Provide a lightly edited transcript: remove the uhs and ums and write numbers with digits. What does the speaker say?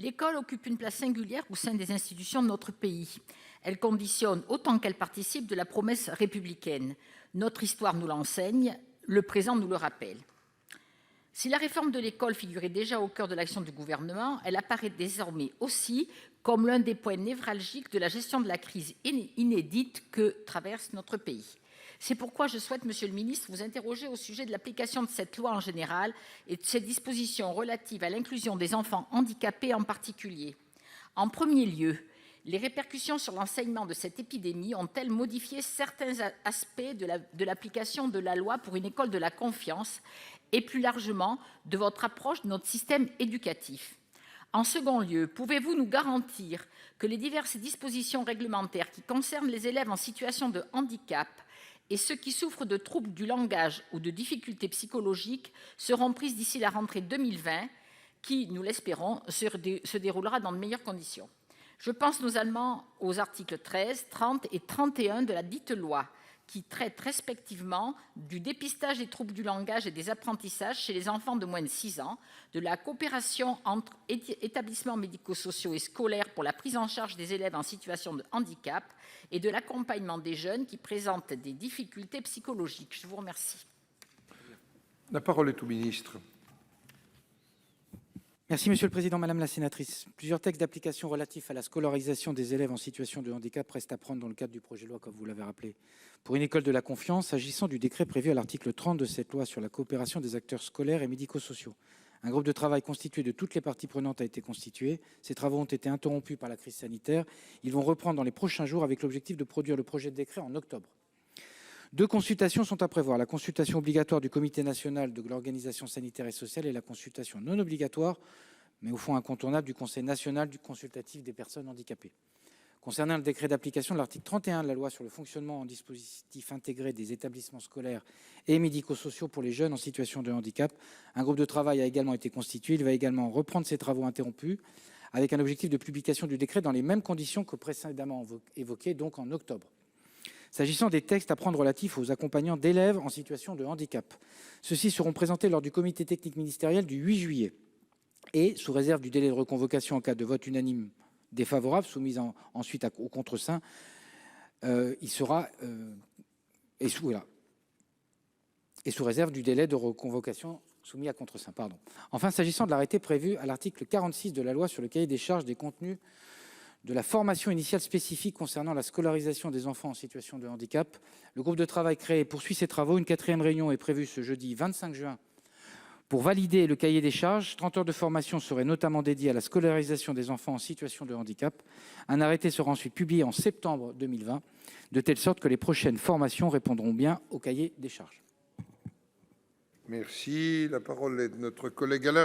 L'école occupe une place singulière au sein des institutions de notre pays. Elle conditionne autant qu'elle participe de la promesse républicaine. Notre histoire nous l'enseigne, le présent nous le rappelle. Si la réforme de l'école figurait déjà au cœur de l'action du gouvernement, elle apparaît désormais aussi comme l'un des points névralgiques de la gestion de la crise inédite que traverse notre pays. C'est pourquoi je souhaite, Monsieur le ministre, vous interroger au sujet de l'application de cette loi en général et de ses dispositions relatives à l'inclusion des enfants handicapés en particulier. En premier lieu, les répercussions sur l'enseignement de cette épidémie ont-elles modifié certains aspects de l'application de la loi pour une école de la confiance et plus largement de votre approche de notre système éducatif? En second lieu, pouvez-vous nous garantir que les diverses dispositions réglementaires qui concernent les élèves en situation de handicap et ceux qui souffrent de troubles du langage ou de difficultés psychologiques seront prises d'ici la rentrée 2020, qui, nous l'espérons, se déroulera dans de meilleures conditions? Je pense notamment aux articles 13, 30 et 31 de la dite loi, qui traitent respectivement du dépistage des troubles du langage et des apprentissages chez les enfants de moins de 6 ans, de la coopération entre établissements médico-sociaux et scolaires pour la prise en charge des élèves en situation de handicap et de l'accompagnement des jeunes qui présentent des difficultés psychologiques. Je vous remercie. La parole est au ministre. Merci Monsieur le Président, Madame la Sénatrice. Plusieurs textes d'application relatifs à la scolarisation des élèves en situation de handicap restent à prendre dans le cadre du projet de loi, comme vous l'avez rappelé, pour une école de la confiance, s'agissant du décret prévu à l'article 30 de cette loi sur la coopération des acteurs scolaires et médico-sociaux. Un groupe de travail constitué de toutes les parties prenantes a été constitué. Ces travaux ont été interrompus par la crise sanitaire. Ils vont reprendre dans les prochains jours avec l'objectif de produire le projet de décret en octobre. 2 consultations sont à prévoir, la consultation obligatoire du Comité national de l'organisation sanitaire et sociale et la consultation non obligatoire, mais au fond incontournable, du Conseil national du consultatif des personnes handicapées. Concernant le décret d'application de l'article 31 de la loi sur le fonctionnement en dispositif intégré des établissements scolaires et médico-sociaux pour les jeunes en situation de handicap, un groupe de travail a également été constitué. Il va également reprendre ses travaux interrompus avec un objectif de publication du décret dans les mêmes conditions que précédemment évoquées, donc en octobre. S'agissant des textes à prendre relatifs aux accompagnants d'élèves en situation de handicap, ceux-ci seront présentés lors du comité technique ministériel du 8 juillet et, sous réserve du délai de reconvocation en cas de vote unanime défavorable, soumis ensuite au contre-seing, et sous réserve du délai de reconvocation soumis à contre-seing. Enfin, s'agissant de l'arrêté prévu à l'article 46 de la loi sur le cahier des charges des contenus de la formation initiale spécifique concernant la scolarisation des enfants en situation de handicap, le groupe de travail créé poursuit ses travaux. Une 4e réunion est prévue ce jeudi 25 juin pour valider le cahier des charges. 30 heures de formation seraient notamment dédiées à la scolarisation des enfants en situation de handicap. Un arrêté sera ensuite publié en septembre 2020, de telle sorte que les prochaines formations répondront bien au cahier des charges. Merci. La parole est de notre collègue Alain